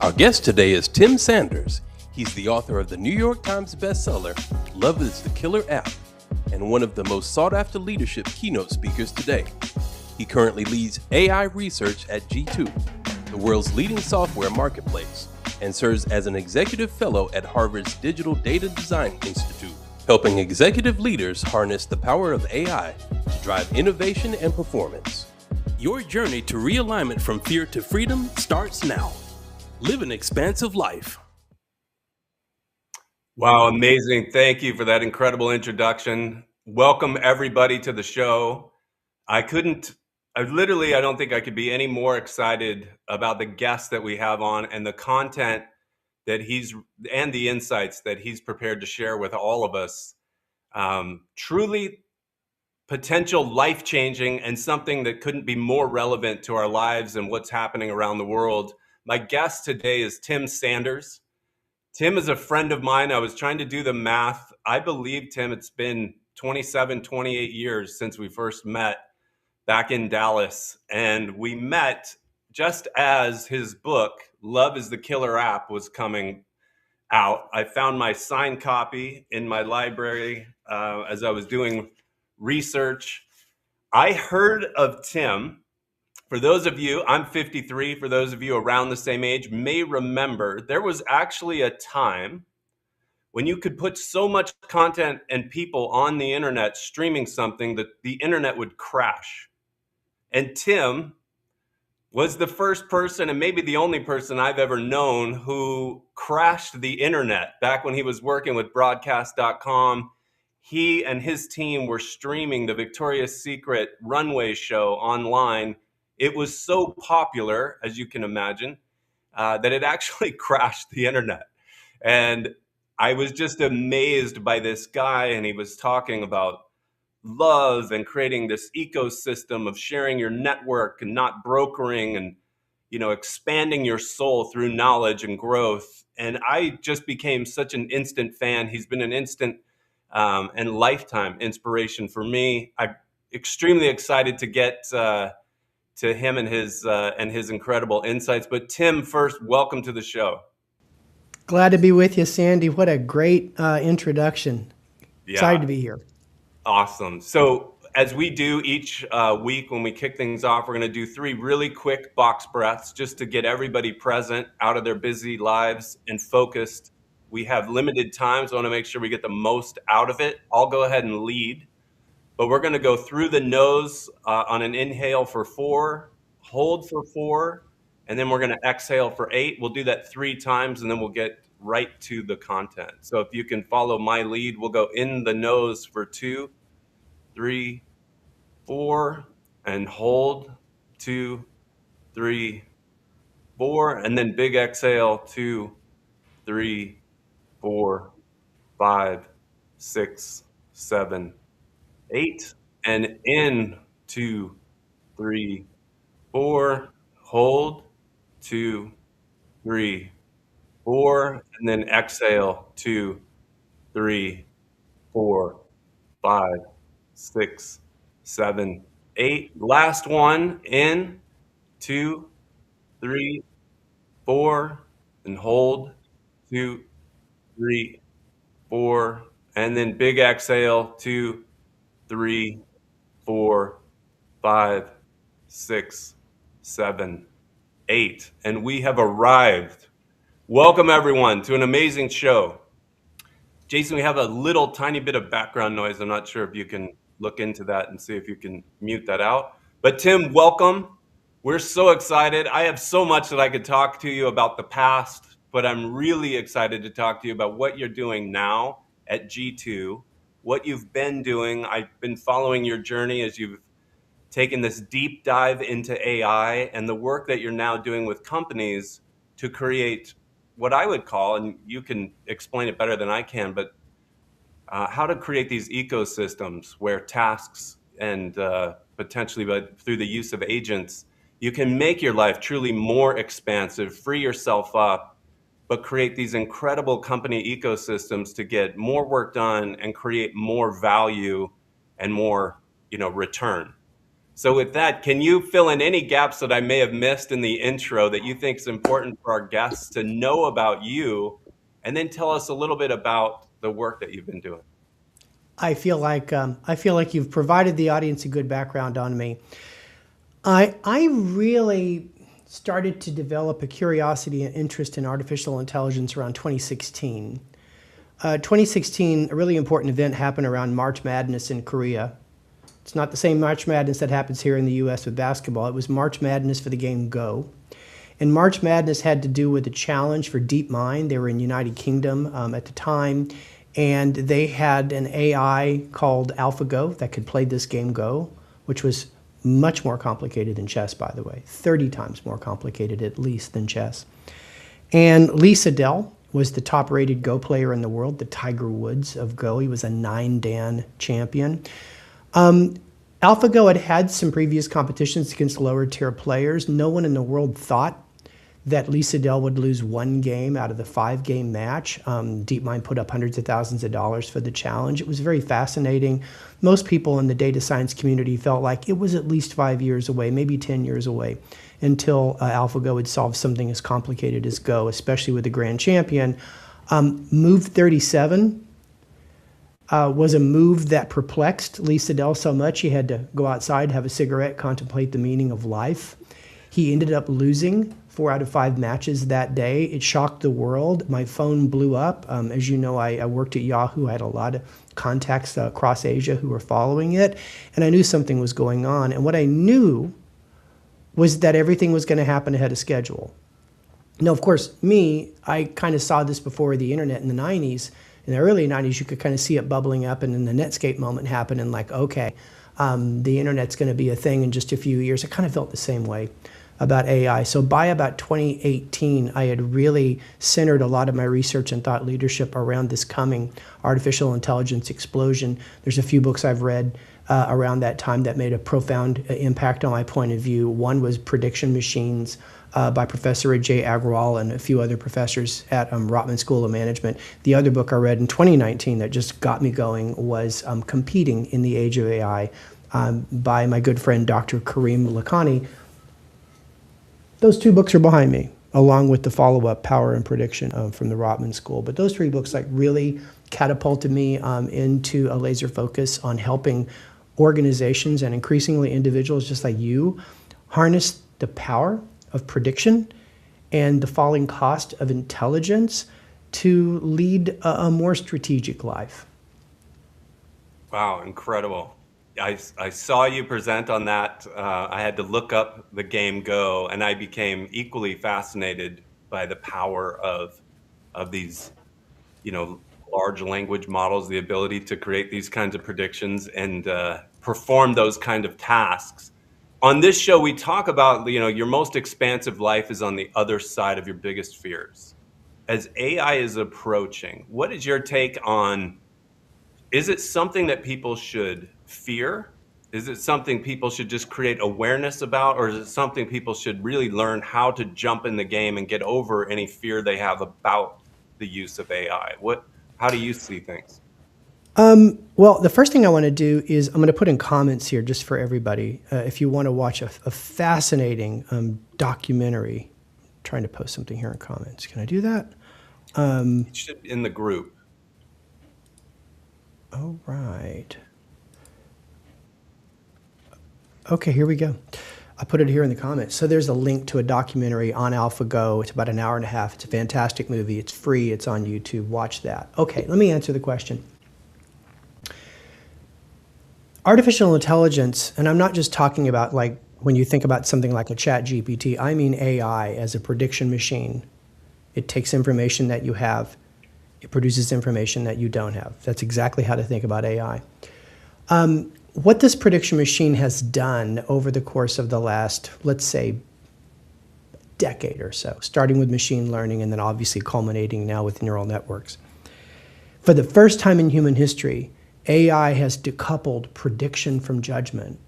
Our guest today is Tim Sanders. He's the author of the New York Times bestseller, Love is the Killer App, and one of the most sought-after leadership keynote speakers today. He currently leads AI research at G2, the world's leading software marketplace, and serves as an executive fellow at Harvard's Digital Data Design Institute, helping executive leaders harness the power of AI to drive innovation and performance. Your journey to realignment from fear to freedom starts now. Live an expansive life. Wow, amazing. Thank you for that incredible introduction. Welcome everybody to the show. I don't think I could be any more excited about the guests that we have on and the content and the insights that he's prepared to share with all of us. Truly potential life-changing and something that couldn't be more relevant to our lives and what's happening around the world. My guest today is Tim Sanders. Tim is a friend of mine. I was trying to do the math. I believe, Tim, it's been 27, 28 years since we first met back in Dallas. And we met just as his book, Love is the Killer App, was coming out. I found my signed copy in my library as I was doing research. I heard of Tim. For those of you, I'm 53, for those of you around the same age may remember, there was actually a time when you could put so much content and people on the internet streaming something that the internet would crash. And Tim was the first person and maybe the only person I've ever known who crashed the internet back when he was working with broadcast.com. He and his team were streaming the Victoria's Secret runway show online. It was so popular, as you can imagine, that it actually crashed the internet. And I was just amazed by this guy, and he was talking about love and creating this ecosystem of sharing your network and not brokering and, expanding your soul through knowledge and growth. And I just became such an instant fan. He's been an instant and lifetime inspiration for me. I'm extremely excited to get to him and his incredible insights. But Tim, first, welcome to the show. Glad to be with you, Sandy. What a great introduction. Yeah. Excited to be here. Awesome. So as we do each week when we kick things off, we're going to do 3 really quick box breaths just to get everybody present out of their busy lives and focused. We have limited time, so I want to make sure we get the most out of it. I'll go ahead and lead. But we're going to go through the nose on an inhale for 4, hold for 4, and then we're going to exhale for 8. We'll do that 3 times, and then we'll get right to the content. So if you can follow my lead, we'll go in the nose for 2, 3, 4, and hold 2, 3, 4, and then big exhale 2, 3, 4, 5, 6, 7, 8, and in 2, 3, 4, hold 2, 3, 4, and then exhale 2, 3, 4, 5, 6, 7, 8. Last one, in 2, 3, 4, and hold 2, 3, 4, and then big exhale 2, 3, 4, 5, 6, 7, 8. And we have arrived. Welcome, everyone, to an amazing show. Jason, we have a little tiny bit of background noise. I'm not sure if you can look into that and see if you can mute that out. But Tim, welcome. We're so excited. I have so much that I could talk to you about the past, but I'm really excited to talk to you about what you're doing now at G2, what you've been doing. I've been following your journey as you've taken this deep dive into AI and the work that you're now doing with companies to create what I would call, and you can explain it better than I can, but how to create these ecosystems where tasks and potentially through the use of agents, you can make your life truly more expansive, free yourself up, but create these incredible company ecosystems to get more work done and create more value and more, return. So with that, can you fill in any gaps that I may have missed in the intro that you think is important for our guests to know about you, and then tell us a little bit about the work that you've been doing? I feel like you've provided the audience a good background on me. I really started to develop a curiosity and interest in artificial intelligence around 2016. 2016, a really important event happened around March Madness in Korea. It's not the same March Madness that happens here in the US with basketball. It was March Madness for the game Go. And March Madness had to do with a challenge for DeepMind. They were in United Kingdom at the time, and they had an AI called AlphaGo that could play this game Go, which was much more complicated than chess, by the way, 30 times more complicated at least than chess. And Lee Sedol was the top-rated Go player in the world, the Tiger Woods of Go. He was a 9-dan champion. AlphaGo had had some previous competitions against lower-tier players. No one in the world thought that Lee Sedol would lose one game out of the 5-game match. DeepMind put up hundreds of thousands of dollars for the challenge. It was very fascinating. Most people in the data science community felt like it was at least 5 years away, maybe 10 years away, until AlphaGo would solve something as complicated as Go, especially with the grand champion. Move 37 was a move that perplexed Lee Sedol so much he had to go outside, have a cigarette, contemplate the meaning of life. He ended up losing 4 out of 5 matches that day. It shocked the world. My phone blew up. As you know, I worked at Yahoo. I had a lot of contacts across Asia who were following it, and I knew something was going on. And what I knew was that everything was going to happen ahead of schedule. Now, of course, I kind of saw this before the internet in the 90s. In the early 90s, you could kind of see it bubbling up, and then the Netscape moment happened, and like, okay, the internet's going to be a thing in just a few years. I kind of felt the same way about AI. So by about 2018, I had really centered a lot of my research and thought leadership around this coming artificial intelligence explosion. There's a few books I've read around that time that made a profound impact on my point of view. One was Prediction Machines by Professor Ajay Agrawal and a few other professors at Rotman School of Management. The other book I read in 2019 that just got me going was Competing in the Age of AI by my good friend Dr. Karim Lakhani. Those 2 books are behind me, along with the follow-up, Power and Prediction, from the Rotman School. But those 3 books like really catapulted me into a laser focus on helping organizations and increasingly individuals just like you harness the power of prediction and the falling cost of intelligence to lead a more strategic life. Wow, incredible. I saw you present on that. I had to look up the game Go, and I became equally fascinated by the power of these, large language models, the ability to create these kinds of predictions and perform those kind of tasks. On this show, we talk about, your most expansive life is on the other side of your biggest fears. As AI is approaching, what is your take on, is it something that people should fear? Is it something people should just create awareness about? Or is it something people should really learn how to jump in the game and get over any fear they have about the use of AI? How do you see things? Well, the first thing I want to do is I'm going to put in comments here just for everybody. If you want to watch a fascinating documentary, I'm trying to post something here in comments. Can I do that? It should in the group. All right. Okay, here we go. I put it here in the comments. So there's a link to a documentary on AlphaGo. It's about an hour and a half. It's a fantastic movie. It's free. It's on YouTube. Watch that. Okay, let me answer the question. Artificial intelligence, and I'm not just talking about like when you think about something like a chat GPT, I mean AI as a prediction machine. It takes information that you have. It produces information that you don't have. That's exactly how to think about AI. What this prediction machine has done over the course of the last, let's say, decade or so, starting with machine learning and then obviously culminating now with neural networks. For the first time in human history, AI has decoupled prediction from judgment.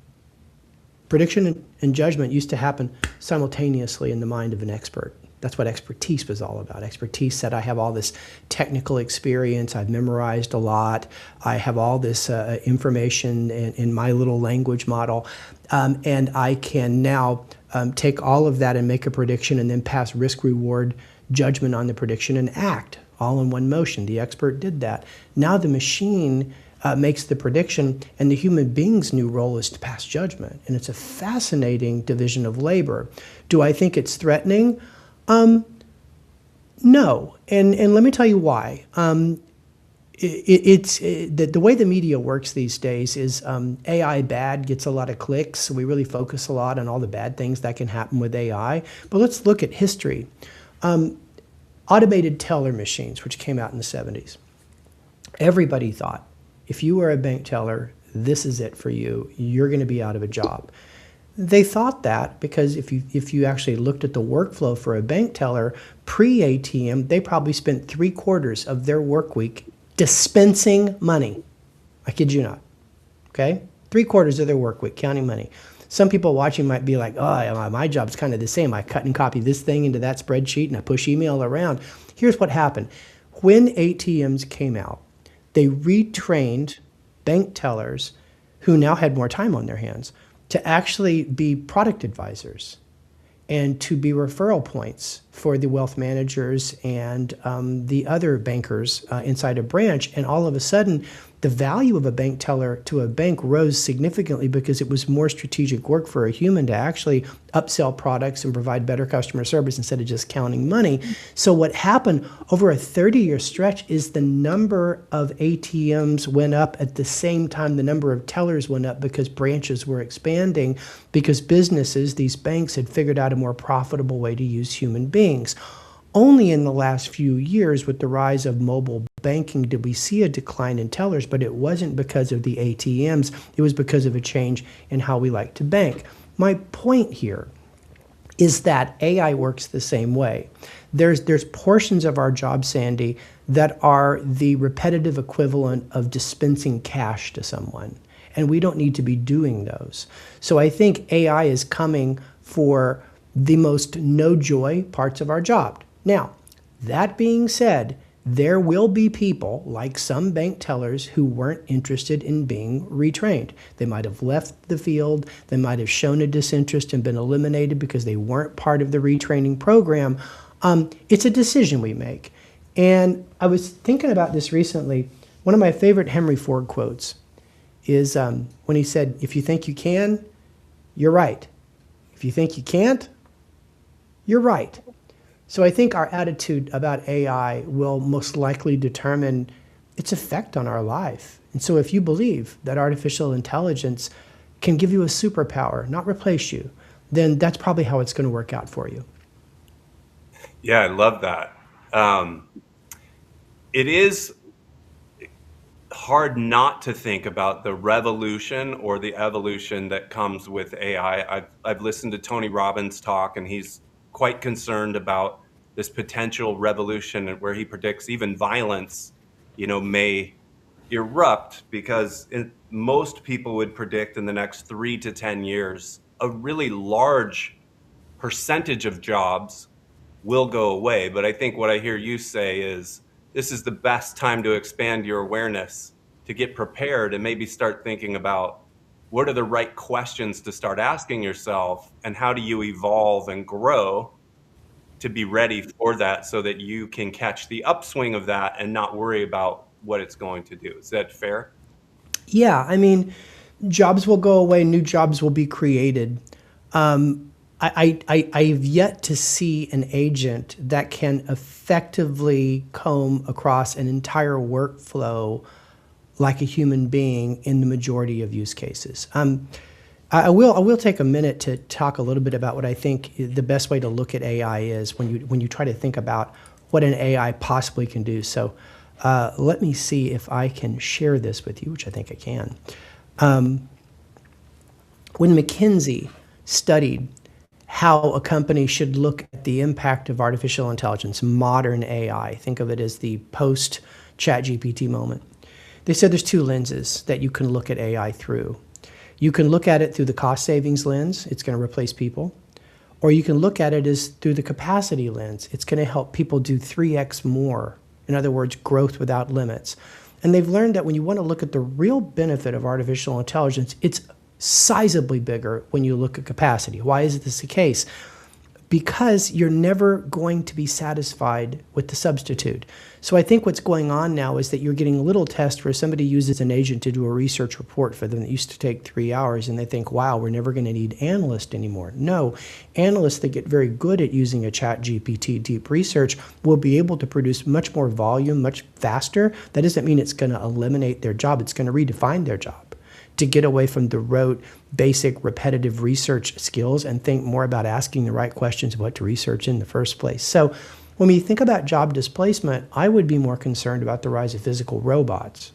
Prediction and judgment used to happen simultaneously in the mind of an expert. That's what expertise was all about. Expertise said, I have all this technical experience, I've memorized a lot, I have all this information in my little language model, and I can now take all of that and make a prediction and then pass risk-reward judgment on the prediction and act all in one motion. The expert did that. Now the machine makes the prediction, and the human being's new role is to pass judgment. And it's a fascinating division of labor. Do I think it's threatening? No. And let me tell you why. The way the media works these days is AI bad gets a lot of clicks. So we really focus a lot on all the bad things that can happen with AI. But let's look at history. Automated teller machines, which came out in the 70s. Everybody thought, if you were a bank teller, this is it for you. You're going to be out of a job. They thought that because if you actually looked at the workflow for a bank teller pre-ATM, they probably spent 3/4 of their work week dispensing money. I kid you not. Okay? 3/4 of their work week, counting money. Some people watching might be like, oh, my job's kind of the same. I cut and copy this thing into that spreadsheet and I push email around. Here's what happened. When ATMs came out, they retrained bank tellers who now had more time on their hands to actually be product advisors and to be referral points for the wealth managers and the other bankers inside a branch. And all of a sudden, the value of a bank teller to a bank rose significantly because it was more strategic work for a human to actually upsell products and provide better customer service instead of just counting money. So what happened over a 30-year stretch is the number of ATMs went up at the same time the number of tellers went up because branches were expanding, because businesses, these banks, had figured out a more profitable way to use human beings. Only in the last few years with the rise of mobile banking did we see a decline in tellers, but it wasn't because of the ATMs. It was because of a change in how we like to bank. My point here is that AI works the same way. There's portions of our job, Sandy, that are the repetitive equivalent of dispensing cash to someone, and we don't need to be doing those. So I think AI is coming for the most no-joy parts of our job. Now, that being said, there will be people, like some bank tellers, who weren't interested in being retrained. They might have left the field, they might have shown a disinterest and been eliminated because they weren't part of the retraining program. It's a decision we make. And I was thinking about this recently. One of my favorite Henry Ford quotes is when he said, if you think you can, you're right. If you think you can't, you're right. So I think our attitude about AI will most likely determine its effect on our life. And so if you believe that artificial intelligence can give you a superpower, not replace you, then that's probably how it's going to work out for you. Yeah, I love that. It is hard not to think about the revolution or the evolution that comes with AI. I've listened to Tony Robbins talk, and he's quite concerned about this potential revolution where he predicts even violence, may erupt because most people would predict in the next 3 to 10 years, a really large percentage of jobs will go away. But I think what I hear you say is this is the best time to expand your awareness, to get prepared and maybe start thinking about what are the right questions to start asking yourself and how do you evolve and grow to be ready for that so that you can catch the upswing of that and not worry about what it's going to do. Is that fair? Yeah, I mean, jobs will go away, new jobs will be created. I've yet to see an agent that can effectively comb across an entire workflow like a human being in the majority of use cases. I will take a minute to talk a little bit about what I think the best way to look at AI is when you try to think about what an AI possibly can do. So let me see if I can share this with you, which I think I can. When McKinsey studied how a company should look at the impact of artificial intelligence, modern AI, think of it as the post-ChatGPT moment, they said there's two lenses that you can look at AI through. You can look at it through the cost savings lens, it's going to replace people, Or you can look at it as through the capacity lens. It's going to help people do 3x more. In other words, growth without limits. And they've learned that when you want to look at the real benefit of artificial intelligence, it's sizably bigger when you look at capacity. Why is this the case? Because you're never going to be satisfied with the substitute. So I think what's going on now is that you're getting a little test where somebody uses an agent to do a research report for them that used to take 3 hours, and they think, wow, we're never going to need analysts anymore. No, analysts that get very good at using a chat GPT deep research will be able to produce much more volume, much faster. That doesn't mean it's going to eliminate their job. It's going to redefine their job to get away from the rote, basic, repetitive research skills and think more about asking the right questions of what to research in the first place. So when we think about job displacement, I would be more concerned about the rise of physical robots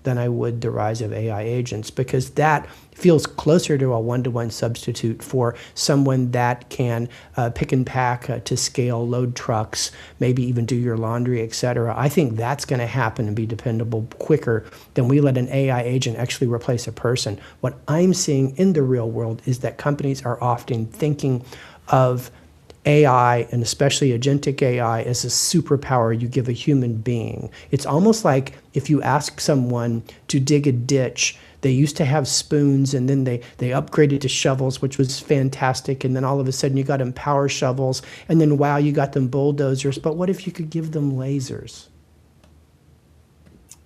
than I would the rise of AI agents, because that feels closer to a one-to-one substitute for someone that can pick and pack to scale, load trucks, maybe even do your laundry, etc. I think that's going to happen and be dependable quicker than we let an AI agent actually replace a person. What I'm seeing in the real world is that companies are often thinking of AI, and especially agentic AI, as a superpower you give a human being. It's almost like if you ask someone to dig a ditch, they used to have spoons, and then they upgraded to shovels, which was fantastic, and then all of a sudden you got them power shovels, and then wow, you got them bulldozers. But what if you could give them lasers?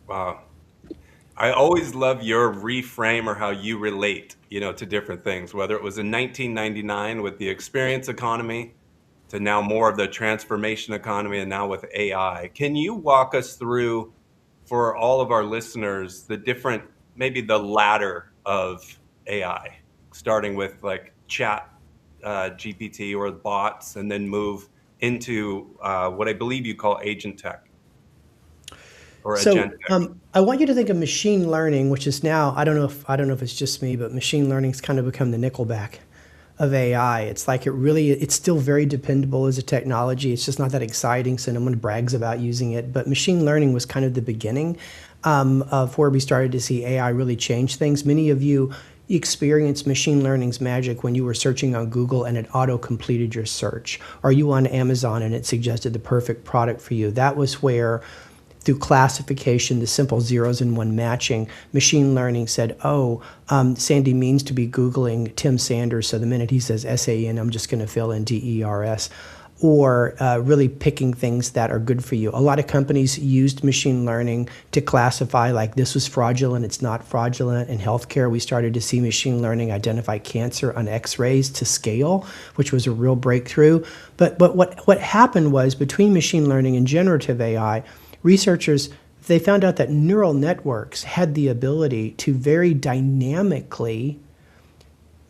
Wow. I always love your reframe or how you relate, to different things, whether it was in 1999 with the experience economy, to now more of the transformation economy, and now with AI. Can you walk us through, for all of our listeners, the different, maybe the ladder of AI, starting with like chat GPT or bots, and then move into what I believe you call agent tech or agentic? I want you to think of machine learning, which is now, I don't know if it's just me, but machine learning's kind of become the Nickelback of AI. It's like it's still very dependable as a technology. It's just not that exciting, so no one brags about using it. But machine learning was kind of the beginning of where we started to see AI really change things. Many of you experienced machine learning's magic when you were searching on Google and it auto-completed your search. Or you on Amazon and it suggested the perfect product for you. That was where, through classification, the simple zeros and one matching, machine learning said, Sandy means to be Googling Tim Sanders, so the minute he says S-A-N, I'm just going to fill in D-E-R-S, or really picking things that are good for you. A lot of companies used machine learning to classify, like this was fraudulent, it's not fraudulent. In healthcare, we started to see machine learning identify cancer on x-rays to scale, which was a real breakthrough. But what happened was, between machine learning and generative AI, researchers, they found out that neural networks had the ability to very dynamically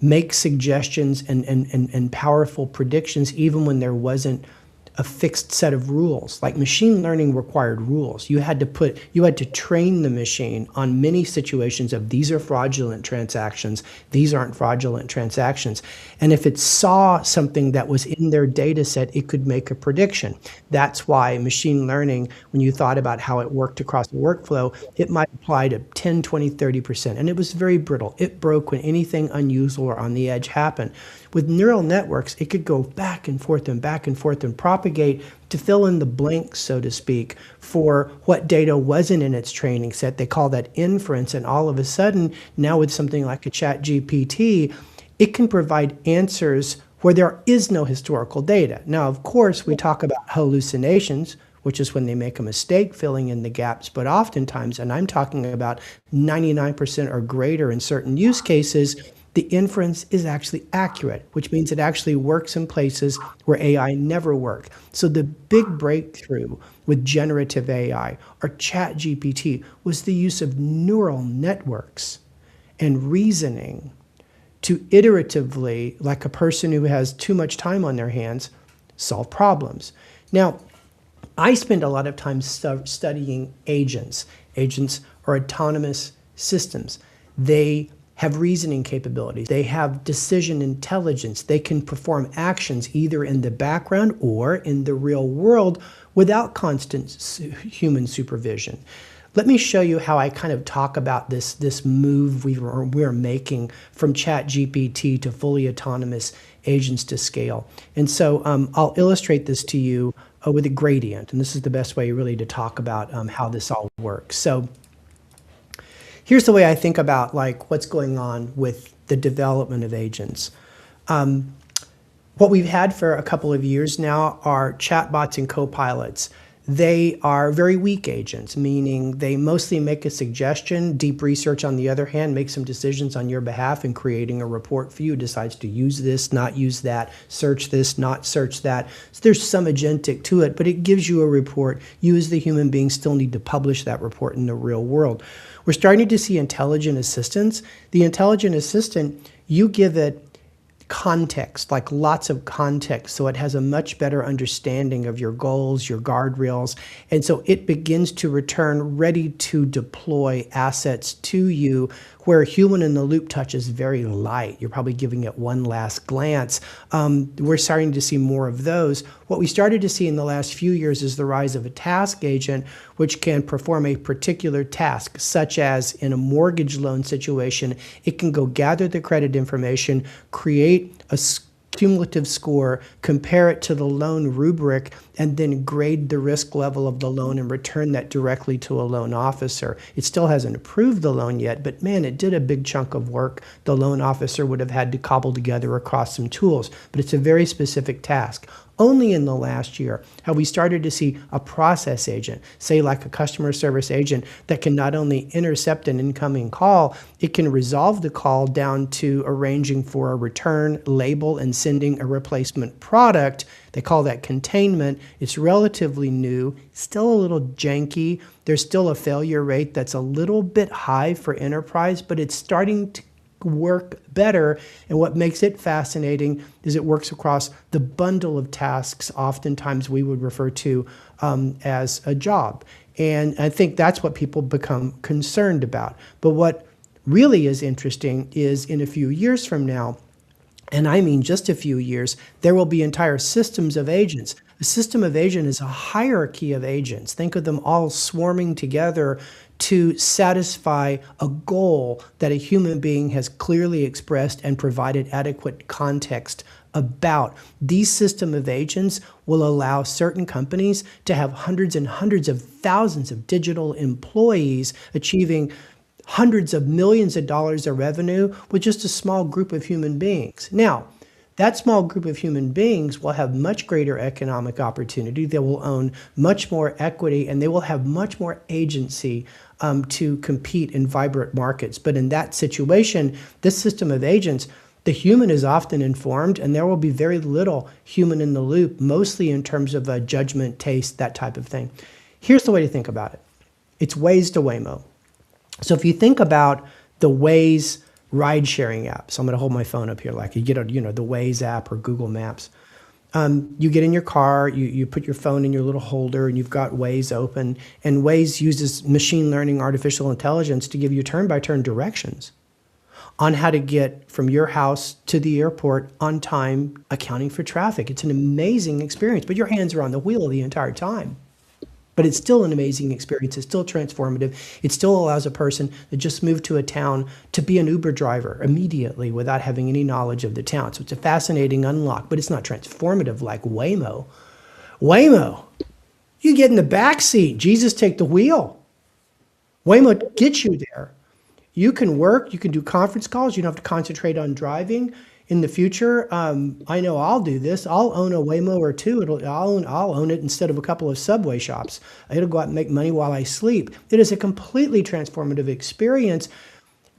make suggestions and powerful predictions even when there wasn't a fixed set of rules. Like machine learning required rules. You had to train the machine on many situations of these are fraudulent transactions, these aren't fraudulent transactions. And if it saw something that was in their data set, it could make a prediction. That's why machine learning, when you thought about how it worked across the workflow, it might apply to 10, 20, 30%. And it was very brittle. It broke when anything unusual or on the edge happened. With neural networks, it could go back and forth and propagate to fill in the blanks, so to speak, for what data wasn't in its training set. They call that inference. And all of a sudden, now with something like a chat GPT, it can provide answers where there is no historical data. Now, of course, we talk about hallucinations, which is when they make a mistake filling in the gaps. But oftentimes, and I'm talking about 99% or greater in certain use cases, the inference is actually accurate, which means it actually works in places where AI never worked. So the big breakthrough with generative AI or chat GPT was the use of neural networks and reasoning to iteratively, like a person who has too much time on their hands, solve problems. Now, I spend a lot of time studying agents. Agents are autonomous systems. They have reasoning capabilities. They have decision intelligence. They can perform actions either in the background or in the real world without constant human supervision. Let me show you how I kind of talk about this move we're making from ChatGPT to fully autonomous agents to scale. And so I'll illustrate this to you with a gradient. And this is the best way really to talk about how this all works. So here's the way I think about like what's going on with the development of agents. What we've had for a couple of years now are chatbots and copilots. They are very weak agents, meaning they mostly make a suggestion. Deep research, on the other hand, makes some decisions on your behalf in creating a report for you, decides to use this, not use that, search this, not search that. So there's some agentic to it, but it gives you a report. You as the human being still need to publish that report in the real world. We're starting to see intelligent assistants. The intelligent assistant, you give it context, like lots of context, so it has a much better understanding of your goals, your guardrails, and so it begins to return ready to deploy assets to you, where human in the loop touch is very light. You're probably giving it one last glance. We're starting to see more of those. What we started to see in the last few years is the rise of a task agent, which can perform a particular task, such as in a mortgage loan situation, it can go gather the credit information, create a cumulative score, compare it to the loan rubric, and then grade the risk level of the loan and return that directly to a loan officer. It still hasn't approved the loan yet, but man, it did a big chunk of work. The loan officer would have had to cobble together across some tools, but it's a very specific task. Only in the last year have we started to see a process agent, say like a customer service agent, that can not only intercept an incoming call, it can resolve the call down to arranging for a return, label, and sending a replacement product. They call that containment. It's relatively new, still a little janky. There's still a failure rate that's a little bit high for enterprise, but it's starting to work better. And what makes it fascinating is it works across the bundle of tasks oftentimes we would refer to as a job. And I think that's what people become concerned about. But what really is interesting is in a few years from now, and I mean just a few years, there will be entire systems of agents. A system of agent is a hierarchy of agents. Think of them all swarming together to satisfy a goal that a human being has clearly expressed and provided adequate context about. These system of agents will allow certain companies to have hundreds and hundreds of thousands of digital employees achieving hundreds of millions of dollars of revenue with just a small group of human beings. Now, that small group of human beings will have much greater economic opportunity. They will own much more equity, and they will have much more agency to compete in vibrant markets. But in that situation, this system of agents, the human is often informed, and there will be very little human in the loop, mostly in terms of judgment, taste, that type of thing. Here's the way to think about it. It's Waze to Waymo. So if you think about the Waze ride-sharing app, so I'm going to hold my phone up here like you get the Waze app or Google Maps. You get in your car, you put your phone in your little holder, and you've got Waze open, and Waze uses machine learning, artificial intelligence to give you turn-by-turn directions on how to get from your house to the airport on time, accounting for traffic. It's an amazing experience, but your hands are on the wheel the entire time. But it's still an amazing experience. It's still transformative. It still allows a person that just moved to a town to be an Uber driver immediately without having any knowledge of the town. So it's a fascinating unlock, but it's not transformative like Waymo. Waymo, you get in the back seat. Jesus, take the wheel. Waymo gets you there. You can work. You can do conference calls. You don't have to concentrate on driving. In the future, I know I'll do this. I'll own a Waymo or two. I'll own it instead of a couple of Subway shops. It'll go out and make money while I sleep. It is a completely transformative experience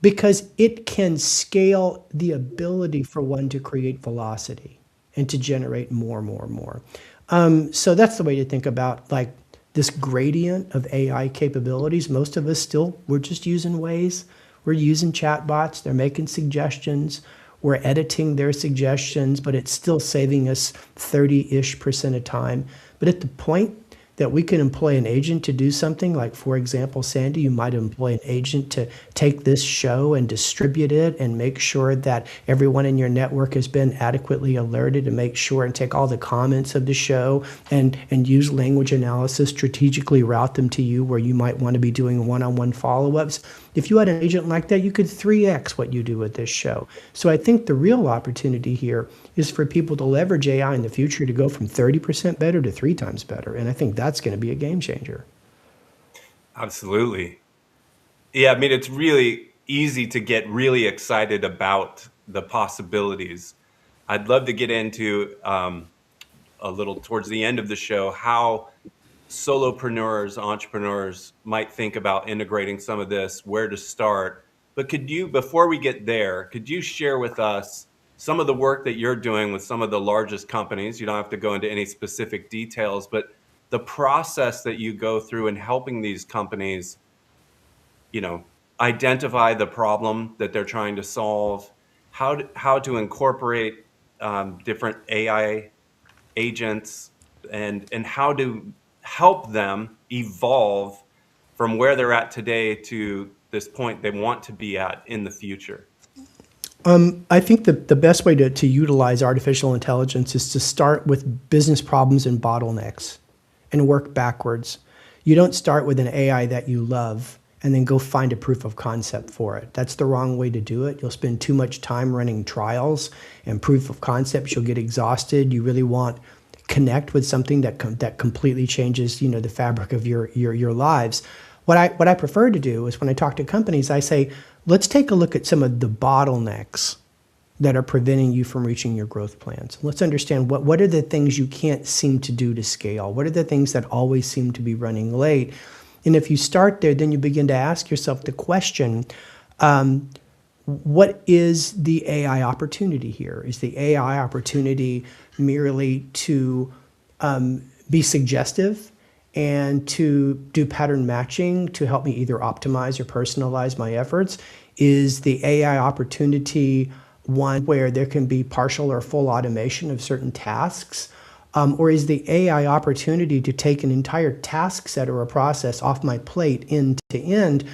because it can scale the ability for one to create velocity and to generate more. So that's the way to think about like this gradient of AI capabilities. Most of us we're just using Waze. We're using chatbots. They're making suggestions. We're editing their suggestions, but it's still saving us 30-ish% of time. But at the point that we can employ an agent to do something. Like, for example, Sandy, you might employ an agent to take this show and distribute it and make sure that everyone in your network has been adequately alerted, and make sure and take all the comments of the show and use language analysis, strategically route them to you where you might want to be doing one-on-one follow-ups. If you had an agent like that, you could 3x what you do with this show. So I think the real opportunity here is for people to leverage AI in the future to go from 30% better to 3 times better. And I think that's going to be a game changer. Absolutely. Yeah, I mean, it's really easy to get really excited about the possibilities. I'd love to get into a little towards the end of the show how solopreneurs, entrepreneurs might think about integrating some of this, where to start. But could you, before we get there, could you share with us some of the work that you're doing with some of the largest companies? You don't have to go into any specific details, but the process that you go through in helping these companies, identify the problem that they're trying to solve, how to incorporate different AI agents, and how to help them evolve from where they're at today to this point they want to be at in the future. I think the best way to utilize artificial intelligence is to start with business problems and bottlenecks and work backwards. You don't start with an AI that you love and then go find a proof of concept for it. That's the wrong way to do it. You'll spend too much time running trials and proof of concepts. You'll get exhausted. You really want connect with something that completely changes, the fabric of your lives. What I prefer to do is when I talk to companies, I say, let's take a look at some of the bottlenecks that are preventing you from reaching your growth plans. Let's understand what are the things you can't seem to do to scale. What are the things that always seem to be running late? And if you start there, then you begin to ask yourself the question, what is the AI opportunity here? Is the AI opportunity merely to be suggestive and to do pattern matching to help me either optimize or personalize my efforts? Is the AI opportunity one where there can be partial or full automation of certain tasks? Or is the AI opportunity to take an entire task set or a process off my plate end to end?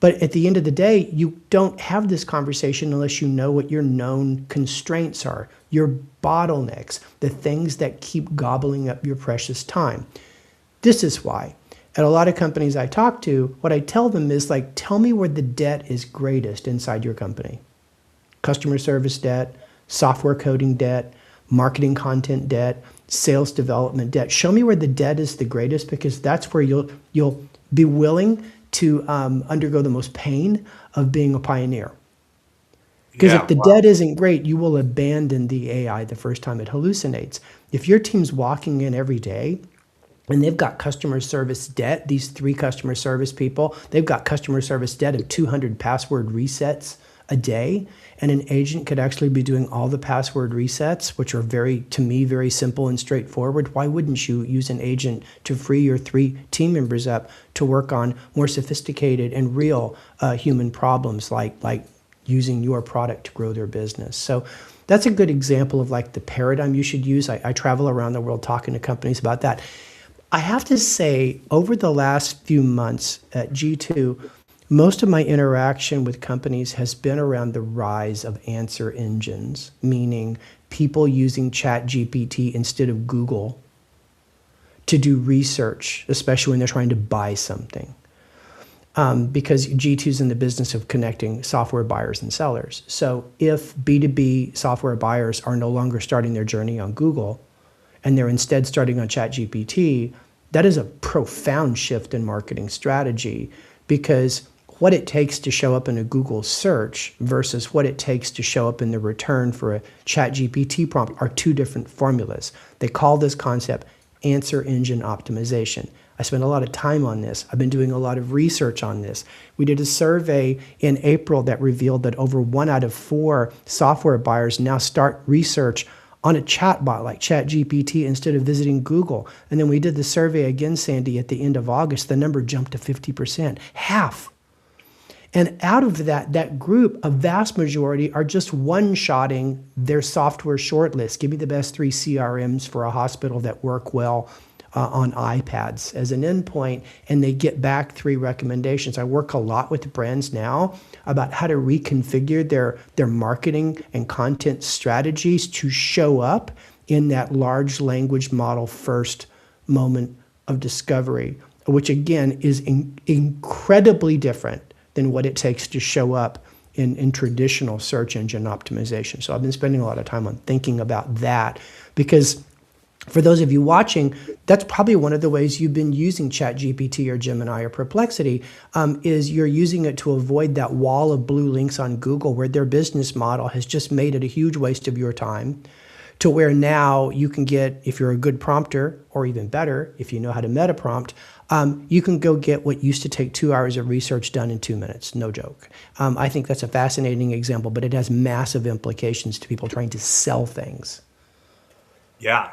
But at the end of the day, you don't have this conversation unless you know what your known constraints are, your bottlenecks, the things that keep gobbling up your precious time. This is why at a lot of companies I talk to, what I tell them is like, tell me where the debt is greatest inside your company. Customer service debt, software coding debt, marketing content debt, sales development debt. Show me where the debt is the greatest, because that's where you'll be willing to undergo the most pain of being a pioneer. Because if the debt isn't great, you will abandon the AI the first time it hallucinates. If your team's walking in every day and they've got customer service debt, these 3 customer service people, they've got customer service debt of 200 password resets a day, and an agent could actually be doing all the password resets, which are to me, very simple and straightforward. Why wouldn't you use an agent to free your 3 team members up to work on more sophisticated and real human problems like using your product to grow their business? So that's a good example of like the paradigm you should use. I travel around the world talking to companies about that. I have to say, over the last few months at G2, most of my interaction with companies has been around the rise of answer engines, meaning people using ChatGPT instead of Google to do research, especially when they're trying to buy something. Because G2 is in the business of connecting software buyers and sellers. So if B2B software buyers are no longer starting their journey on Google and they're instead starting on ChatGPT, that is a profound shift in marketing strategy, because what it takes to show up in a Google search versus what it takes to show up in the return for a ChatGPT prompt are 2 different formulas. They call this concept answer engine optimization. I spent a lot of time on this. I've been doing a lot of research on this. We did a survey in April that revealed that over 1 out of 4 software buyers now start research on a chatbot like ChatGPT instead of visiting Google. And then we did the survey again, Sandy, at the end of August. The number jumped to 50%, half. And out of that group, a vast majority are just one-shotting their software shortlist. Give me the best 3 CRMs for a hospital that work well on iPads as an endpoint, and they get back 3 recommendations. I work a lot with brands now about how to reconfigure their marketing and content strategies to show up in that large language model first moment of discovery, which again is incredibly different than what it takes to show up in traditional search engine optimization. So I've been spending a lot of time on thinking about that, because for those of you watching, that's probably one of the ways you've been using ChatGPT or Gemini or Perplexity, is you're using it to avoid that wall of blue links on Google where their business model has just made it a huge waste of your time, to where now you can get, if you're a good prompter, or even better, if you know how to meta prompt, you can go get what used to take 2 hours of research done in 2 minutes, no joke. I think that's a fascinating example, but it has massive implications to people trying to sell things. Yeah.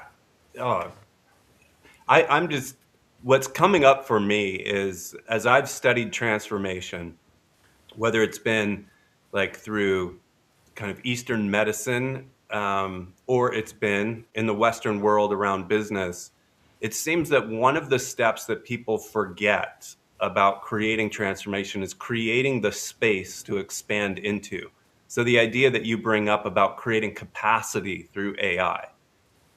I'm just, what's coming up for me is, as I've studied transformation, whether it's been like through kind of Eastern medicine, or it's been in the Western world around business, it seems that one of the steps that people forget about creating transformation is creating the space to expand into. So the idea that you bring up about creating capacity through AI,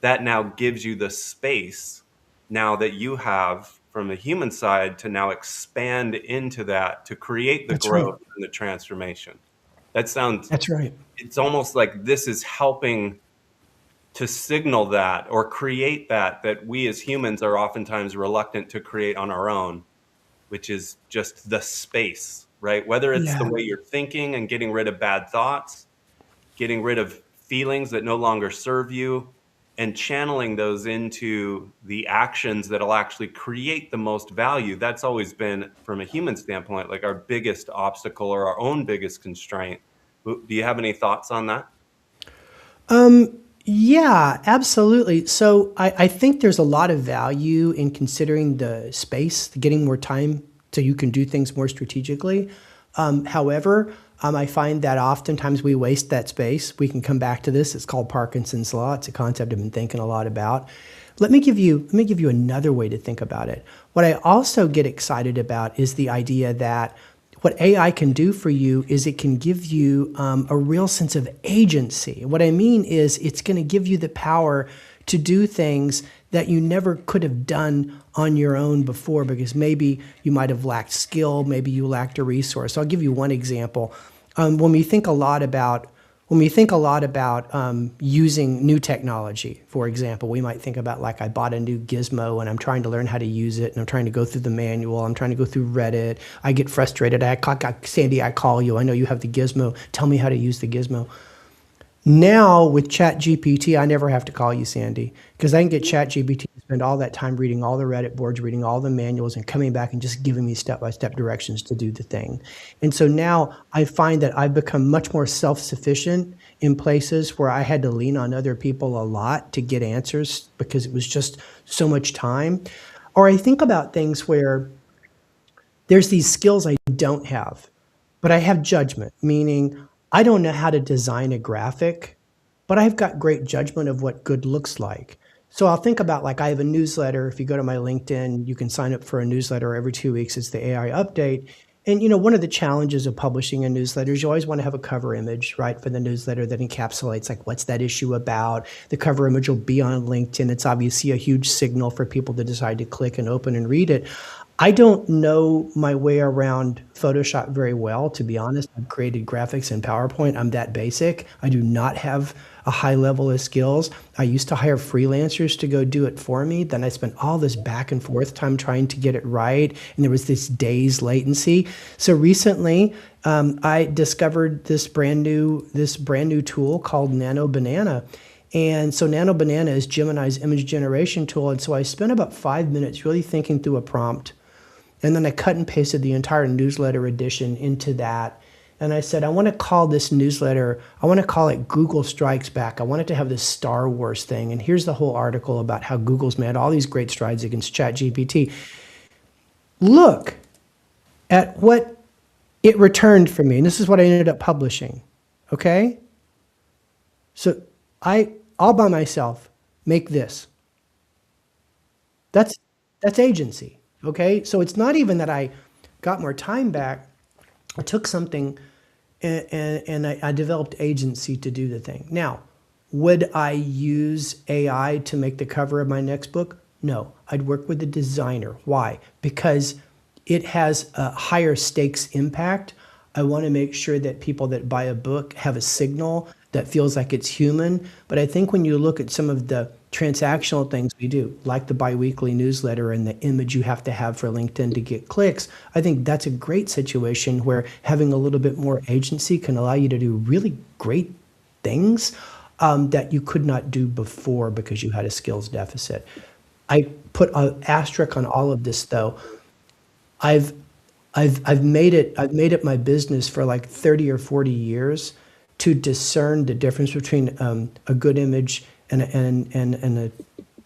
that now gives you the space now that you have from the human side to now expand into that, to create the That's right. growth and the transformation. That sounds, That's right. it's almost like this is helping to signal that, or create that we as humans are oftentimes reluctant to create on our own, which is just the space, right? Whether it's the Yeah. way you're thinking and getting rid of bad thoughts, getting rid of feelings that no longer serve you, and channeling those into the actions that'll actually create the most value. That's always been, from a human standpoint, like our biggest obstacle or our own biggest constraint. Do you have any thoughts on that? Yeah, absolutely. So I think there's a lot of value in considering the space, getting more time so you can do things more strategically. However, I find that oftentimes we waste that space. We can come back to this. It's called Parkinson's Law. It's a concept I've been thinking a lot about. Let me give you another way to think about it. What I also get excited about is the idea that what AI can do for you is it can give you a real sense of agency. What I mean is it's going to give you the power to do things that you never could have done on your own before, because maybe you might have lacked skill, maybe you lacked a resource. So I'll give you one example. When we think a lot about using new technology, for example, we might think about, like, I bought a new gizmo and I'm trying to learn how to use it, and I'm trying to go through the manual, I'm trying to go through Reddit, I get frustrated, Sandy, I call you, I know you have the gizmo, tell me how to use the gizmo. Now with ChatGPT, I never have to call you, Sandy, because I can get ChatGPT to spend all that time reading all the Reddit boards, reading all the manuals, and coming back and just giving me step-by-step directions to do the thing. And so now I find that I've become much more self-sufficient in places where I had to lean on other people a lot to get answers because it was just so much time. Or I think about things where there's these skills I don't have, but I have judgment, meaning I don't know how to design a graphic, but I've got great judgment of what good looks like. So I'll think about, like, I have a newsletter. If you go to my LinkedIn, you can sign up for a newsletter every 2 weeks. It's the AI update. And, one of the challenges of publishing a newsletter is you always want to have a cover image, right, for the newsletter that encapsulates, like, what's that issue about? The cover image will be on LinkedIn. It's obviously a huge signal for people to decide to click and open and read it. I don't know my way around Photoshop very well, to be honest. I've created graphics in PowerPoint. I'm that basic. I do not have a high level of skills. I used to hire freelancers to go do it for me. Then I spent all this back and forth time trying to get it right, and there was this days latency. So recently, I discovered this brand new tool called Nano Banana. And so Nano Banana is Gemini's image generation tool. And so I spent about 5 minutes really thinking through a prompt. And then I cut and pasted the entire newsletter edition into that. And I said, I want to call this newsletter, I want to call it Google Strikes Back. I want it to have this Star Wars thing. And here's the whole article about how Google's made all these great strides against ChatGPT. Look at what it returned for me. And this is what I ended up publishing. Okay? So I, all by myself, make this. That's that's agency. Okay. So it's not even that I got more time back. I took something and I developed agency to do the thing. Now, would I use AI to make the cover of my next book? No, I'd work with a designer. Why? Because it has a higher stakes impact. I want to make sure that people that buy a book have a signal that feels like it's human. But I think when you look at some of the transactional things we do, like the biweekly newsletter and the image you have to have for LinkedIn to get clicks, I think that's a great situation where having a little bit more agency can allow you to do really great things that you could not do before because you had a skills deficit. I put an asterisk on all of this though. I've I've made it my business for like 30 or 40 years to discern the difference between a good image and a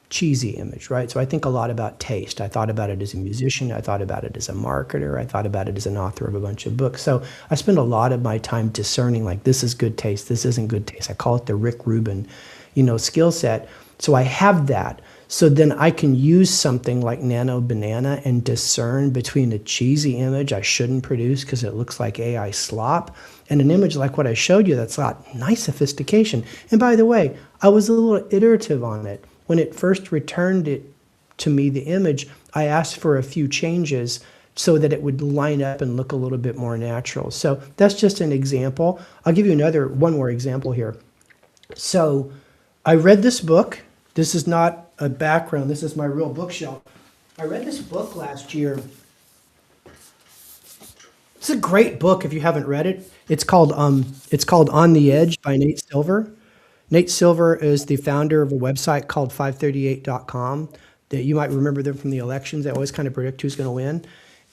cheesy image, right? So I think a lot about taste. I thought about it as a musician. I thought about it as a marketer. I thought about it as an author of a bunch of books. So I spend a lot of my time discerning like this is good taste, this isn't good taste. I call it the Rick Rubin, skill set. So I have that. So then I can use something like Nano Banana and discern between a cheesy image I shouldn't produce because it looks like AI slop and an image like what I showed you that's got nice sophistication. And by the way, I was a little iterative on it. When it first returned it to me, the image, I asked for a few changes so that it would line up and look a little bit more natural. So that's just an example. I'll give you one more example here. So I read this book. This is not a background. This is my real bookshelf. I read this book last year. It's a great book if you haven't read it. It's called On the Edge by Nate Silver. Nate Silver is the founder of a website called 538.com that you might remember them from the elections. They always kind of predict who's going to win.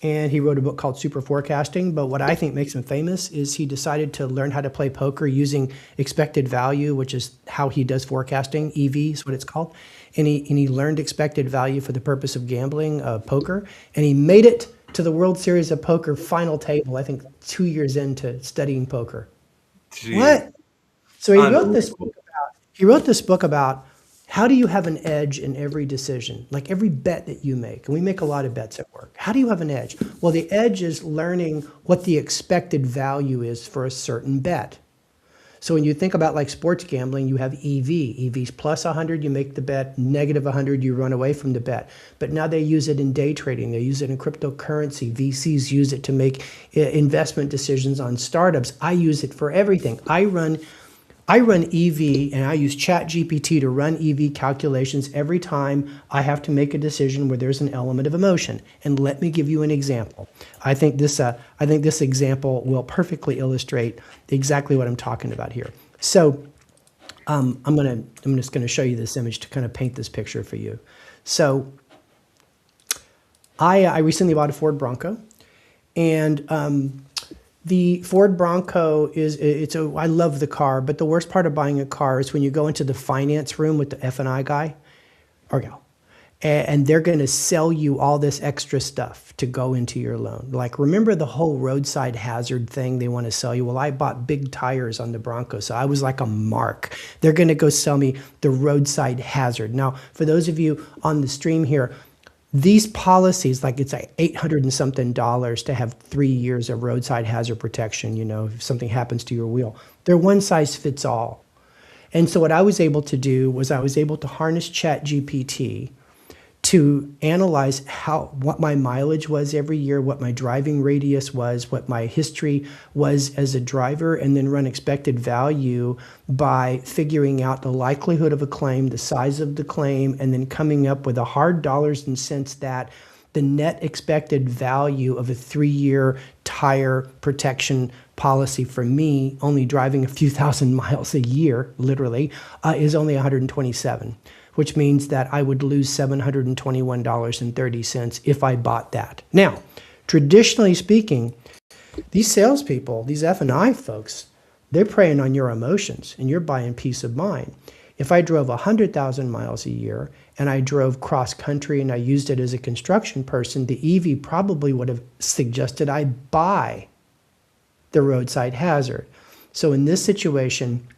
And he wrote a book called Super Forecasting. But what I think makes him famous is he decided to learn how to play poker using expected value, which is how he does forecasting. EV is what it's called. And he learned expected value for the purpose of gambling, poker. And he made it to the World Series of Poker final table, I think 2 years into studying poker. Gee. What? So he wrote this book about how do you have an edge in every decision, like every bet that you make. And we make a lot of bets at work. How do you have an edge? Well, the edge is learning what the expected value is for a certain bet. So when you think about like sports gambling, you have EV. EV's plus 100, you make the bet, negative 100, you run away from the bet. But now they use it in day trading. They use it in cryptocurrency. VCs use it to make investment decisions on startups. I use it for everything. I run EV and I use ChatGPT to run EV calculations every time I have to make a decision where there's an element of emotion. And let me give you an example. I think this example will perfectly illustrate exactly what I'm talking about here. So I'm just gonna show you this image to kind of paint this picture for you. So I recently bought a Ford Bronco, and the Ford Bronco I love the car, but the worst part of buying a car is when you go into the finance room with the F&I guy or gal, and they're going to sell you all this extra stuff to go into your loan. Like, remember the whole roadside hazard thing they want to sell you? Well, I bought big tires on the Bronco, so I was like a mark. They're going to go sell me the roadside hazard. Now, for those of you on the stream here, these policies, like it's like $800 and something to have 3 years of roadside hazard protection, if something happens to your wheel, they're one size fits all. And so what I was able to do was I was able to harness ChatGPT to analyze what my mileage was every year, what my driving radius was, what my history was as a driver, and then run expected value by figuring out the likelihood of a claim, the size of the claim, and then coming up with a hard dollars and cents that the net expected value of a 3-year tire protection policy for me, only driving a few thousand miles a year, literally, is only 127. Which means that I would lose $721.30 if I bought that. Now, traditionally speaking, these salespeople, these F&I folks, they're preying on your emotions and you're buying peace of mind. If I drove 100,000 miles a year and I drove cross country and I used it as a construction person, the EV probably would have suggested I buy the roadside hazard. So in this situation,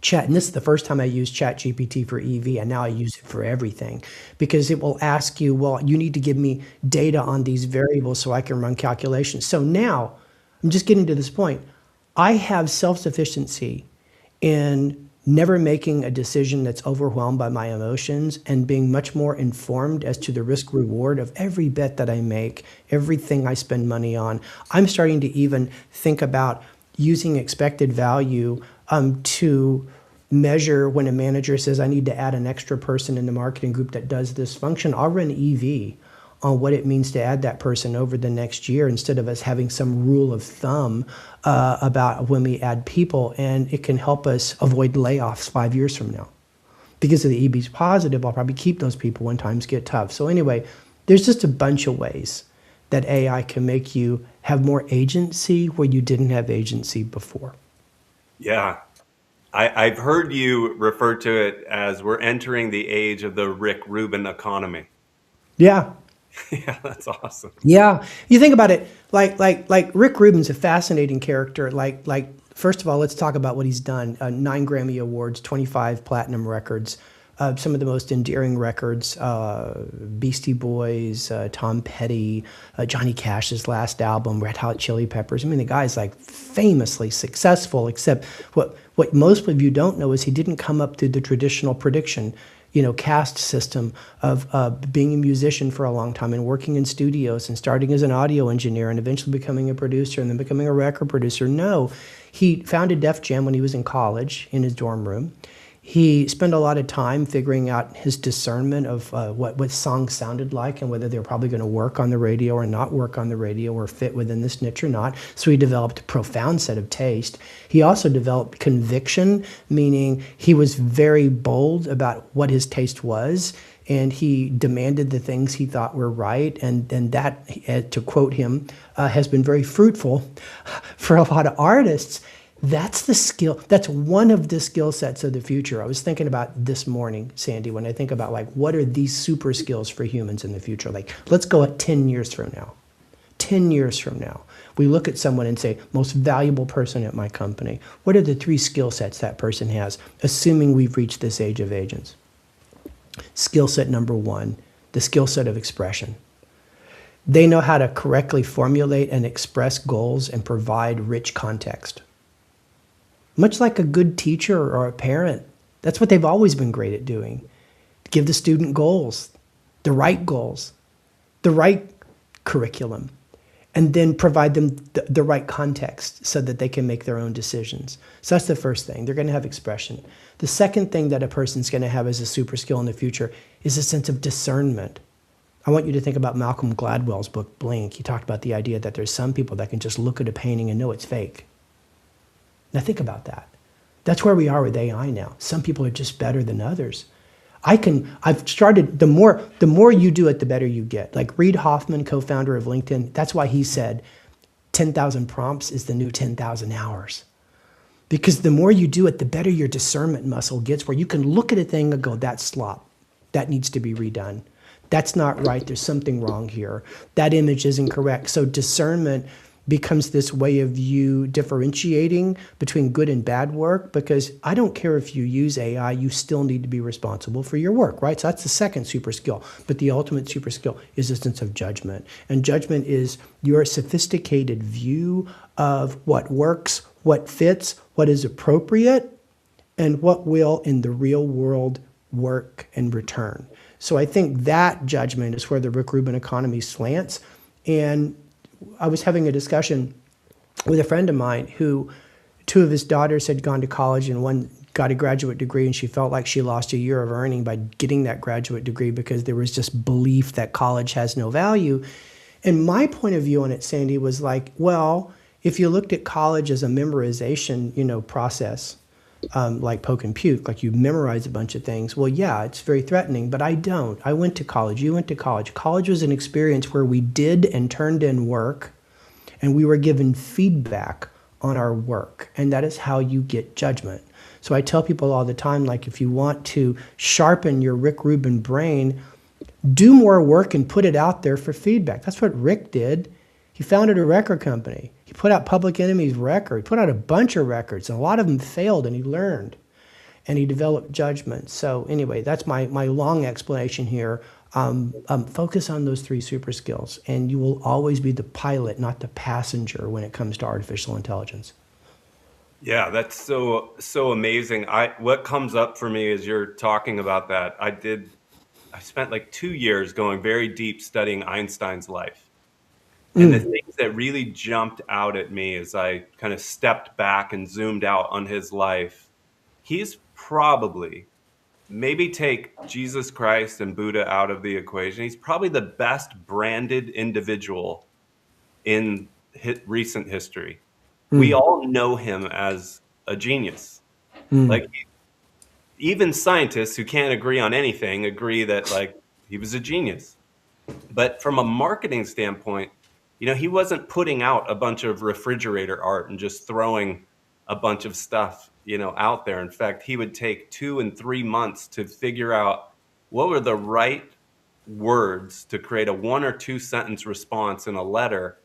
Chat, and this is the first time I used Chat GPT for EV, and now I use it for everything because it will ask you, well, you need to give me data on these variables so I can run calculations. So now I'm just getting to this point. I have self-sufficiency in never making a decision that's overwhelmed by my emotions and being much more informed as to the risk reward of every bet that I make, everything I spend money on. I'm starting to even think about using expected value to measure when a manager says I need to add an extra person in the marketing group that does this function. I'll run EV on what it means to add that person over the next year instead of us having some rule of thumb about when we add people, and it can help us avoid layoffs 5 years from now. Because of the EB's positive, I'll probably keep those people when times get tough. So anyway, there's just a bunch of ways that AI can make you have more agency where you didn't have agency before. Yeah. I've heard you refer to it as we're entering the age of the Rick Rubin economy. Yeah. Yeah, that's awesome. Yeah, you think about it, like Rick Rubin's a fascinating character. Like first of all, let's talk about what he's done. 9 Grammy Awards, 25 platinum records, some of the most endearing records, Beastie Boys, Tom Petty, Johnny Cash's last album, Red Hot Chili Peppers. I mean, the guy's like famously successful, except what most of you don't know is he didn't come up through the traditional prediction, caste system of being a musician for a long time and working in studios and starting as an audio engineer and eventually becoming a producer and then becoming a record producer. No, he founded Def Jam when he was in college in his dorm room. He spent a lot of time figuring out his discernment of what songs sounded like and whether they were probably going to work on the radio or not work on the radio or fit within this niche or not. So he developed a profound set of taste. He also developed conviction, meaning he was very bold about what his taste was, and he demanded the things he thought were right. And that, to quote him, has been very fruitful for a lot of artists. That's the skill. That's one of the skill sets of the future. I was thinking about this morning, Sandy, when I think about what are these super skills for humans in the future? Like, let's go at 10 years from now. 10 years from now, we look at someone and say, most valuable person at my company. What are the 3 skill sets that person has, assuming we've reached this age of agents? Skill set number 1, the skill set of expression. They know how to correctly formulate and express goals and provide rich context. Much like a good teacher or a parent, that's what they've always been great at doing. Give the student goals, the right curriculum, and then provide them the right context so that they can make their own decisions. So that's the first thing. They're going to have expression. The second thing that a person's going to have as a super skill in the future is a sense of discernment. I want you to think about Malcolm Gladwell's book, Blink. He talked about the idea that there's some people that can just look at a painting and know it's fake. Now think about that. That's where we are with AI now. Some people are just better than others. I've started, the more you do it, the better you get. Like Reid Hoffman, co-founder of LinkedIn, that's why he said 10,000 prompts is the new 10,000 hours. Because the more you do it, the better your discernment muscle gets, where you can look at a thing and go, that's slop. That needs to be redone. That's not right. There's something wrong here. That image isn't correct. So discernment becomes this way of you differentiating between good and bad work, because I don't care if you use AI, you still need to be responsible for your work, right? So that's the second super skill. But the ultimate super skill is a sense of judgment. And judgment is your sophisticated view of what works, what fits, what is appropriate, and what will in the real world work and return. So I think that judgment is where the Rick Rubin economy slants. And I was having a discussion with a friend of mine who 2 of his daughters had gone to college and one got a graduate degree, and she felt like she lost a year of earning by getting that graduate degree because there was just belief that college has no value. And my point of view on it, Sandy, was like, well, if you looked at college as a memorization, process, like poke and puke, like you memorize a bunch of things. Well, yeah, it's very threatening, but I don't. I went to college. You went to college. College was an experience where we did and turned in work, and we were given feedback on our work, and that is how you get judgment. So I tell people all the time, like, if you want to sharpen your Rick Rubin brain, do more work and put it out there for feedback. That's what Rick did. He founded a record company. He put out Public Enemy's record. He put out a bunch of records, and a lot of them failed, and he learned. and he developed judgment. So anyway, that's my long explanation here. Focus on those 3 super skills, and you will always be the pilot, not the passenger, when it comes to artificial intelligence. Yeah, that's so amazing. What comes up for me as you're talking about that, I spent like 2 years going very deep studying Einstein's life. And the things that really jumped out at me as I kind of stepped back and zoomed out on his life, he's probably, maybe take Jesus Christ and Buddha out of the equation, he's probably the best branded individual in recent history. We all know him as a genius. Like, even scientists who can't agree on anything agree that, like, he was a genius. But from a marketing standpoint, he wasn't putting out a bunch of refrigerator art and just throwing a bunch of stuff, out there. In fact, he would take 2 and 3 months to figure out what were the right words to create a 1 or 2 sentence response in a letter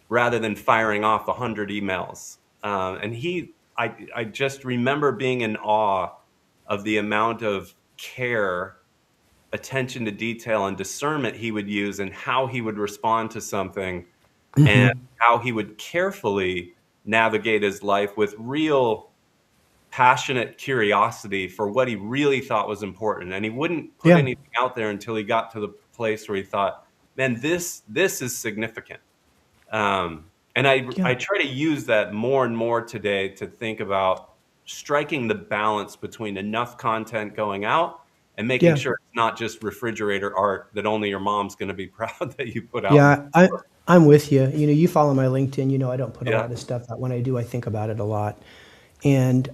rather than firing off 100 emails. I just remember being in awe of the amount of care, attention to detail, and discernment he would use, and how he would respond to something, and how he would carefully navigate his life with real passionate curiosity for what he really thought was important. And he wouldn't put Yeah. anything out there until he got to the place where he thought, man, this is significant. And I try to use that more and more today to think about striking the balance between enough content going out and making sure it's not just refrigerator art that only your mom's going to be proud that you put out. Yeah, I'm with you. You follow my LinkedIn. I don't put a lot of stuff out. When I do, I think about it a lot. And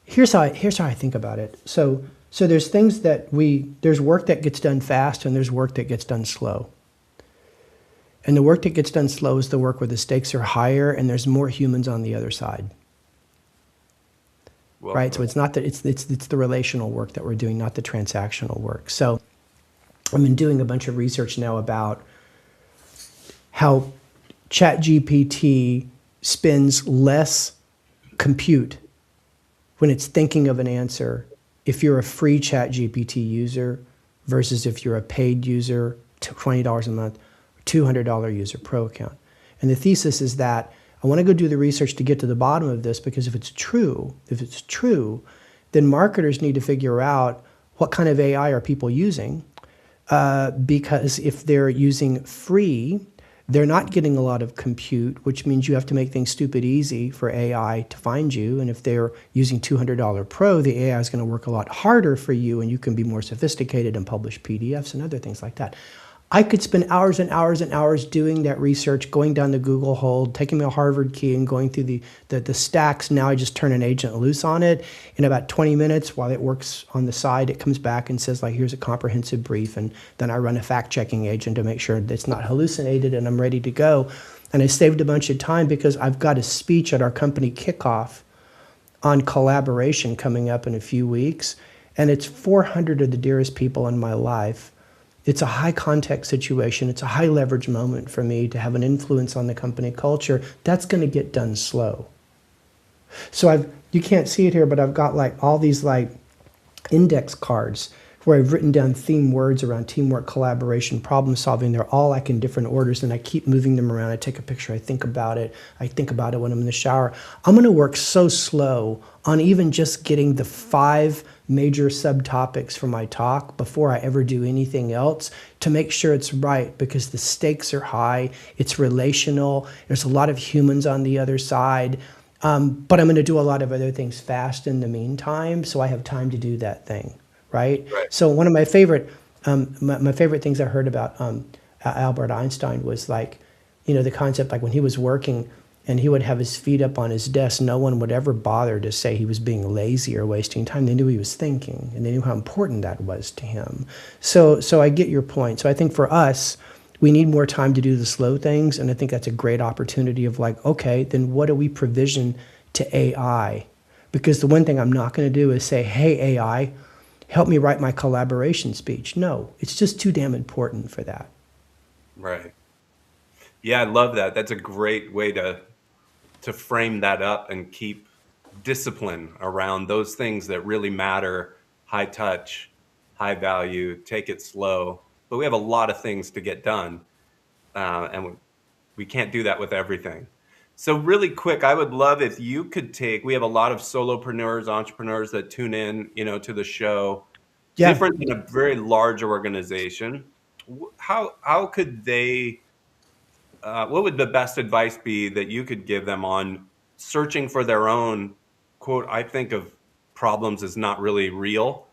here's how I think about it. So there's things that there's work that gets done fast, and there's work that gets done slow. And the work that gets done slow is the work where the stakes are higher and there's more humans on the other side. Well, right? So it's not that it's the relational work that we're doing, not the transactional work. So I've been doing a bunch of research now about how ChatGPT spends less compute when it's thinking of an answer if you're a free ChatGPT user versus if you're a paid user, $20 a month, $200 user pro account. And the thesis is that I want to go do the research to get to the bottom of this, because if it's true, then marketers need to figure out what kind of AI are people using, because if they're using free, they're not getting a lot of compute, which means you have to make things stupid easy for AI to find you. And if they're using $200 Pro, the AI is going to work a lot harder for you, and you can be more sophisticated and publish PDFs and other things like that. I could spend hours and hours and hours doing that research, going down the Google hole, taking my Harvard key and going through the stacks. Now I just turn an agent loose on it. In about 20 minutes, while it works on the side, it comes back and says, like, here's a comprehensive brief. And then I run a fact-checking agent to make sure that it's not hallucinated, and I'm ready to go. And I saved a bunch of time because I've got a speech at our company kickoff on collaboration coming up in a few weeks. And it's 400 of the dearest people in my life. It's a high context situation. It's a high leverage moment for me to have an influence on the company culture. That's going to get done slow. So you can't see it here, but I've got like all these like index cards where I've written down theme words around teamwork, collaboration, problem solving. They're all like in different orders, and I keep moving them around. I take a picture. I think about it. I think about it when I'm in the shower. I'm going to work so slow on even just getting the 5 major subtopics for my talk before I ever do anything else, to make sure it's right, because the stakes are high. It's relational. There's a lot of humans on the other side. But I'm going to do a lot of other things fast in the meantime, so I have time to do that thing, right? So one of my favorite my favorite things I heard about Albert Einstein was like, the concept, like when he was working and he would have his feet up on his desk, no one would ever bother to say he was being lazy or wasting time. They knew he was thinking, and they knew how important that was to him. So I get your point. So I think for us, we need more time to do the slow things, and I think that's a great opportunity of like, okay, then what do we provision to AI? Because the one thing I'm not going to do is say, hey, AI, help me write my collaboration speech. No, it's just too damn important for that. Right. Yeah, I love that. That's a great way to frame that up and keep discipline around those things that really matter, high touch, high value, take it slow. But we have a lot of things to get done, and we can't do that with everything. So really quick, I would love if you could we have a lot of solopreneurs, entrepreneurs that tune in, to the show, Yeah. different than a very large organization. How could they, what would the best advice be that you could give them on searching for their own, quote, I think of problems as not really real.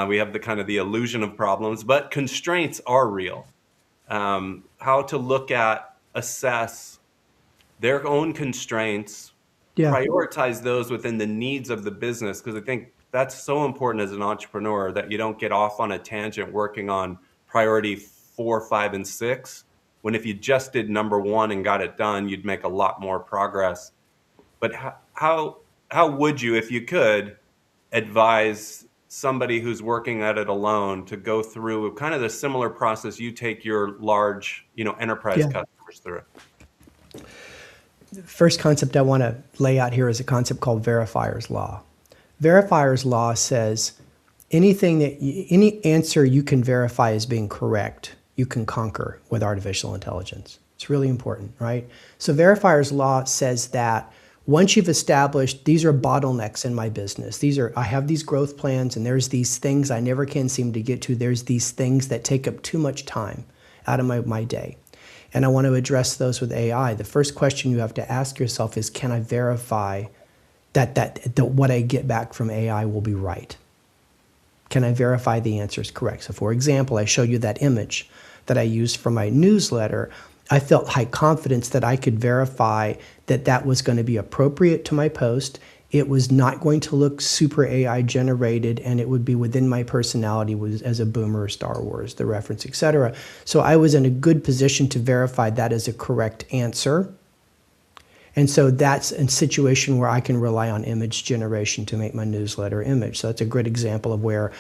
We have the kind of the illusion of problems, but constraints are real. How to look at, assess their own constraints, Yeah. prioritize those within the needs of the business, because I think that's so important as an entrepreneur, that you don't get off on a tangent working on priority 4, 5, and 6, when if you just did number 1 and got it done, you'd make a lot more progress. But how would you, if you could, advise somebody who's working at it alone to go through kind of the similar process you take your large, enterprise Yeah. customers through? First concept I want to lay out here is a concept called verifier's law. Verifier's law says any answer you can verify as being correct, you can conquer with artificial intelligence. It's really important, right? So verifier's law says that once you've established these are bottlenecks in my business, I have these growth plans and there's these things I never can seem to get to. There's these things that take up too much time out of my day. And I want to address those with AI. The first question you have to ask yourself is, can I verify that what I get back from AI will be right? Can I verify the answer is correct? So for example, I showed you that image that I used for my newsletter. I felt high confidence that I could verify that that was going to be appropriate to my post. It was not going to look super AI generated, and it would be within my personality as a boomer, Star Wars, the reference, etc. So I was in a good position to verify that as a correct answer. And so that's a situation where I can rely on image generation to make my newsletter image. So that's a great example of where,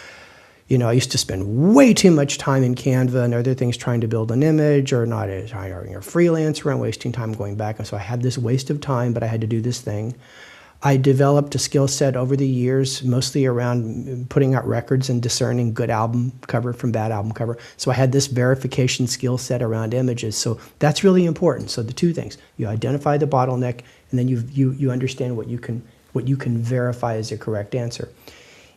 I used to spend way too much time in Canva and other things trying to build an image, or not hiring a freelancer and wasting time going back. And so I had this waste of time, but I had to do this thing. I developed a skill set over the years, mostly around putting out records and discerning good album cover from bad album cover. So I had this verification skill set around images. So that's really important. So the two things: you identify the bottleneck, and then you understand what you can verify as a correct answer.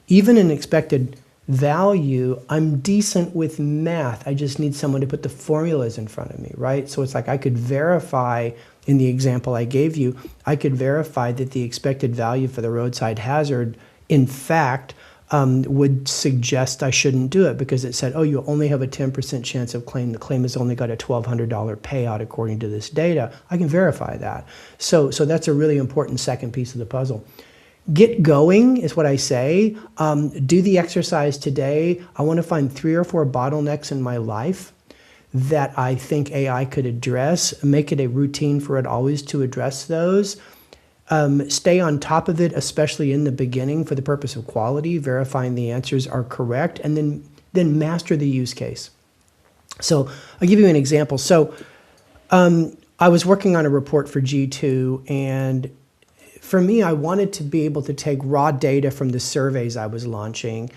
Even in expected value, I'm decent with math. I just need someone to put the formulas in front of me, right? So it's like I could verify. In the example I gave you, I could verify that the expected value for the roadside hazard, in fact, would suggest I shouldn't do it, because it said, oh, you only have a 10% chance of claim. The claim has only got a $1,200 payout according to this data. I can verify that. So that's a really important second piece of the puzzle. Get going is what I say. Do the exercise today. I want to find 3 or 4 bottlenecks in my life that I think AI could address. Make it a routine for it always to address those. Stay on top of it, especially in the beginning, for the purpose of quality, verifying the answers are correct, and then master the use case. So I'll give you an example. So I was working on a report for G2, and for me, I wanted to be able to take raw data from the surveys I was launching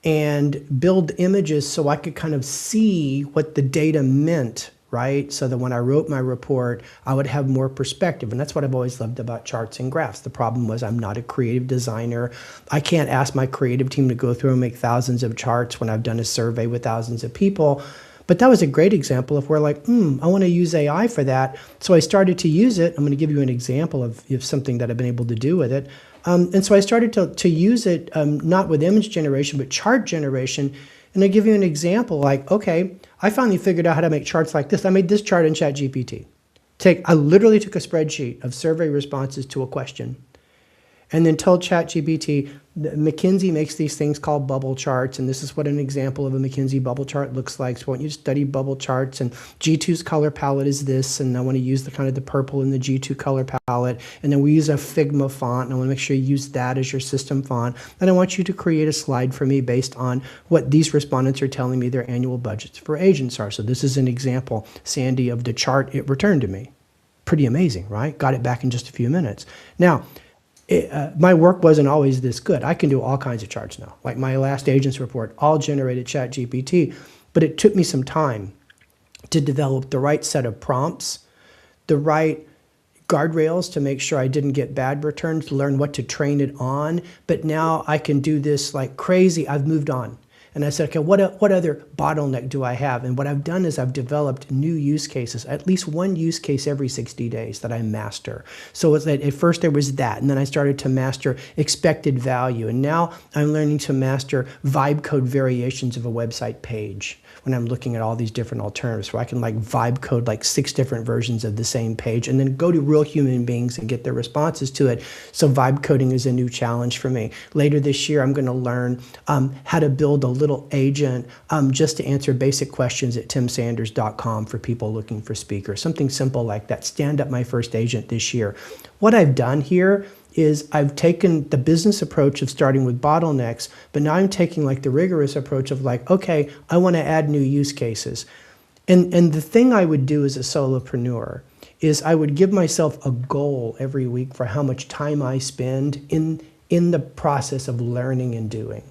and build images so I could kind of see what the data meant, right? So that when I wrote my report, I would have more perspective. And that's what I've always loved about charts and graphs. The problem was I'm not a creative designer. I can't ask my creative team to go through and make thousands of charts when I've done a survey with thousands of people. But that was a great example of where, like, I want to use AI for that. So I started to use it. I'm going to give you an example of something that I've been able to do with it. And so I started to use it, not with image generation, but chart generation. And I'll give you an example, like, okay, I finally figured out how to make charts like this. I made this chart in ChatGPT. I literally took a spreadsheet of survey responses to a question and then told ChatGPT, McKinsey makes these things called bubble charts, and this is what an example of a McKinsey bubble chart looks like. So I want you to study bubble charts, and G2's color palette is this, and I want to use the kind of the purple in the G2 color palette, and then we use a Figma font, and I want to make sure you use that as your system font. And I want you to create a slide for me based on what these respondents are telling me their annual budgets for agents are. So this is an example, Sandy, of the chart it returned to me. Pretty amazing, right? Got it back in just a few minutes. Now, my work wasn't always this good. I can do all kinds of charts now. Like my last agents report, all generated ChatGPT, but it took me some time to develop the right set of prompts, the right guardrails to make sure I didn't get bad returns, learn what to train it on. But now I can do this like crazy. I've moved on. And I said, okay, what other bottleneck do I have? And what I've done is I've developed new use cases, at least one use case every 60 days that I master. So at first there was that, and then I started to master expected value. And now I'm learning to master vibe code variations of a website page when I'm looking at all these different alternatives, where I can like vibe code like 6 different versions of the same page and then go to real human beings and get their responses to it. So vibe coding is a new challenge for me. Later this year, I'm going to learn how to build a little agent just to answer basic questions at timsanders.com for people looking for speakers. Something simple like that. Stand up my first agent this year. What I've done here is I've taken the business approach of starting with bottlenecks, but now I'm taking like the rigorous approach of like, okay, I want to add new use cases. And the thing I would do as a solopreneur is I would give myself a goal every week for how much time I spend in the process of learning and doing.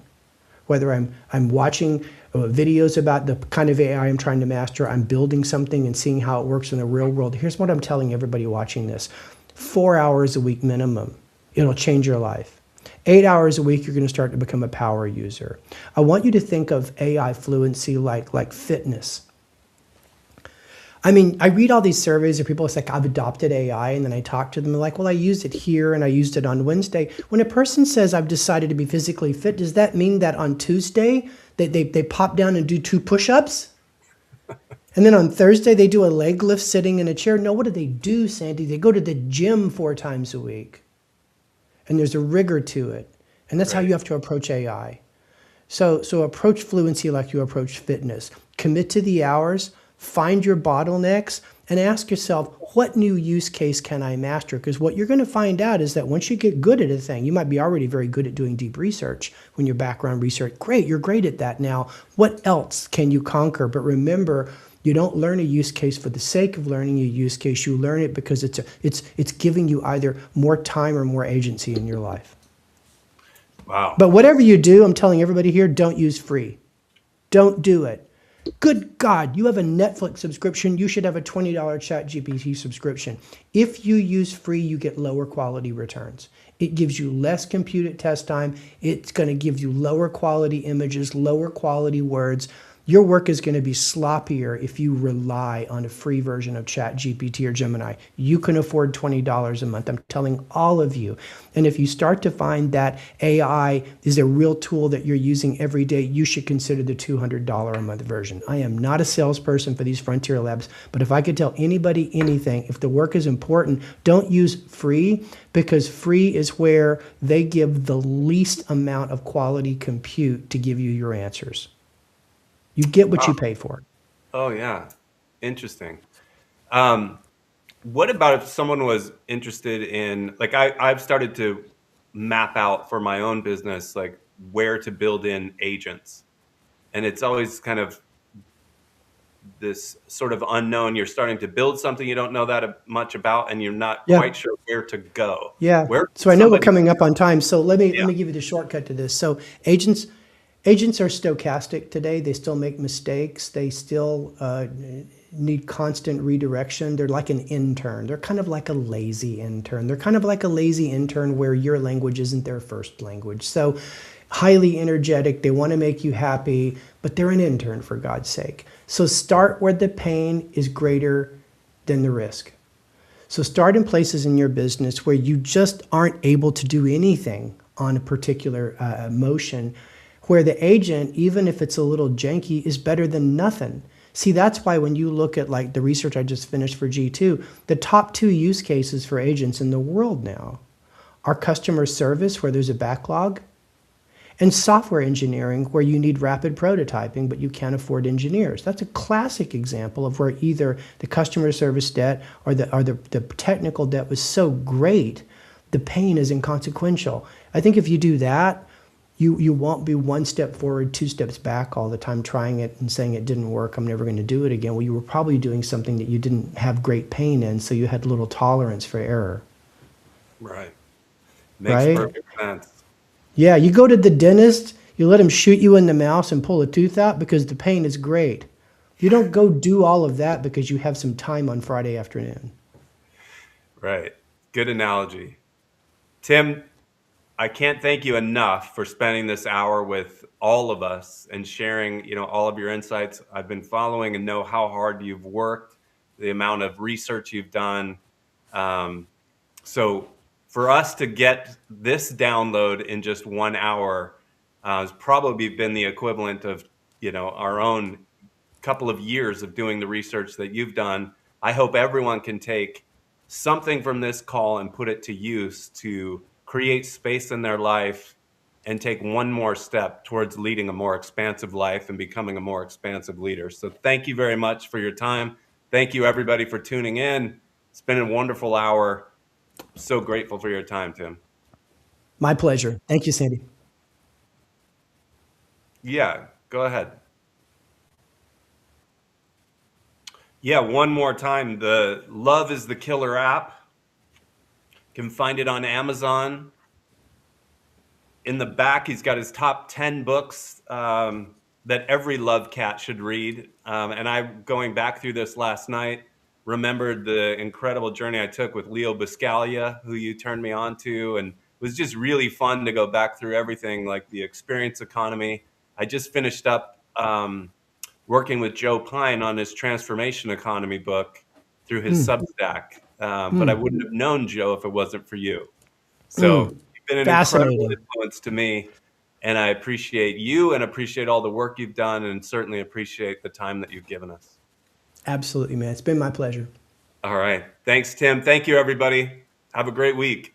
Whether I'm watching videos about the kind of AI I'm trying to master, I'm building something and seeing how it works in the real world. Here's what I'm telling everybody watching this. 4 hours a week minimum. It'll change your life. 8 hours a week, you're going to start to become a power user. I want you to think of AI fluency like fitness. I mean, I read all these surveys of people, it's like, I've adopted AI, and then I talk to them, and like, well, I used it here, and I used it on Wednesday. When a person says, I've decided to be physically fit, does that mean that on Tuesday, they pop down and do 2 push-ups? And then on Thursday, they do a leg lift sitting in a chair? No, what do, Sandy? They go to the gym 4 times a week. And there's a rigor to it. And that's how you have to approach AI. So approach fluency like you approach fitness. Commit to the hours, find your bottlenecks, and ask yourself, what new use case can I master? Because what you're going to find out is that once you get good at a thing, you might be already very good at doing deep research when your background research. Great, you're great at that now. What else can you conquer? But remember, you don't learn a use case for the sake of learning a use case. You learn it because it's giving you either more time or more agency in your life. Wow. But whatever you do, I'm telling everybody here, don't use free. Don't do it. Good God, you have a Netflix subscription. You should have a $20 ChatGPT subscription. If you use free, you get lower quality returns. It gives you less compute test time. It's going to give you lower quality images, lower quality words. Your work is going to be sloppier if you rely on a free version of ChatGPT or Gemini. You can afford $20 a month. I'm telling all of you. And if you start to find that AI is a real tool that you're using every day, you should consider the $200 a month version. I am not a salesperson for these frontier labs, but if I could tell anybody anything, if the work is important, don't use free, because free is where they give the least amount of quality compute to give you your answers. You get what you pay for. Oh, yeah. Interesting. What about if someone was interested in, like, I've started to map out for my own business, like, where to build in agents. And it's always kind of this sort of unknown. You're starting to build something you don't know that much about, and you're not quite sure where to go. Yeah. So I know we're coming up on time. So let me give you the shortcut to this. So agents are stochastic today. They still make mistakes. They still need constant redirection. They're like an intern. They're kind of like a lazy intern. They're kind of like a lazy intern where your language isn't their first language. So highly energetic. They want to make you happy, but they're an intern, for God's sake. So start where the pain is greater than the risk. So start in places in your business where you just aren't able to do anything on a particular motion, where the agent, even if it's a little janky, is better than nothing. See, that's why when you look at like the research I just finished for G2, the top 2 use cases for agents in the world now are customer service, where there's a backlog, and software engineering, where you need rapid prototyping, but you can't afford engineers. That's a classic example of where either the customer service debt or the technical debt was so great, the pain is inconsequential. I think if you do that, you won't be 1 step forward, 2 steps back all the time, trying it and saying it didn't work, I'm never going to do it again. Well, you were probably doing something that you didn't have great pain in, so you had little tolerance for error. Right. Makes right? perfect sense. Yeah, you go to the dentist, you let him shoot you in the mouth and pull a tooth out because the pain is great. You don't go do all of that because you have some time on Friday afternoon. Right. Good analogy. Tim, I can't thank you enough for spending this hour with all of us and sharing, all of your insights. I've been following and know how hard you've worked, the amount of research you've done. So for us to get this download in just 1 hour has probably been the equivalent of, our own couple of years of doing the research that you've done. I hope everyone can take something from this call and put it to use to create space in their life and take one more step towards leading a more expansive life and becoming a more expansive leader. So thank you very much for your time. Thank you, everybody, for tuning in. It's been a wonderful hour. So grateful for your time, Tim. My pleasure. Thank you, Sandy. Yeah, go ahead. Yeah, one more time. The Love is the Killer app. You can find it on Amazon. In the back, he's got his top 10 books that every love cat should read. And I, going back through this last night, remembered the incredible journey I took with Leo Buscaglia, who you turned me on to. And it was just really fun to go back through everything, like the experience economy. I just finished up working with Joe Pine on his transformation economy book through his Substack. But I wouldn't have known Joe if it wasn't for you. So you've been an incredible influence to me, and I appreciate you and appreciate all the work you've done and certainly appreciate the time that you've given us. Absolutely, man. It's been my pleasure. All right. Thanks, Tim. Thank you, everybody. Have a great week.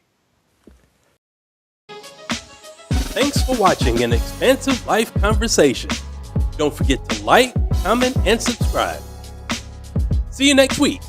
Thanks for watching an Expansive Life Conversation. Don't forget to like, comment, and subscribe. See you next week.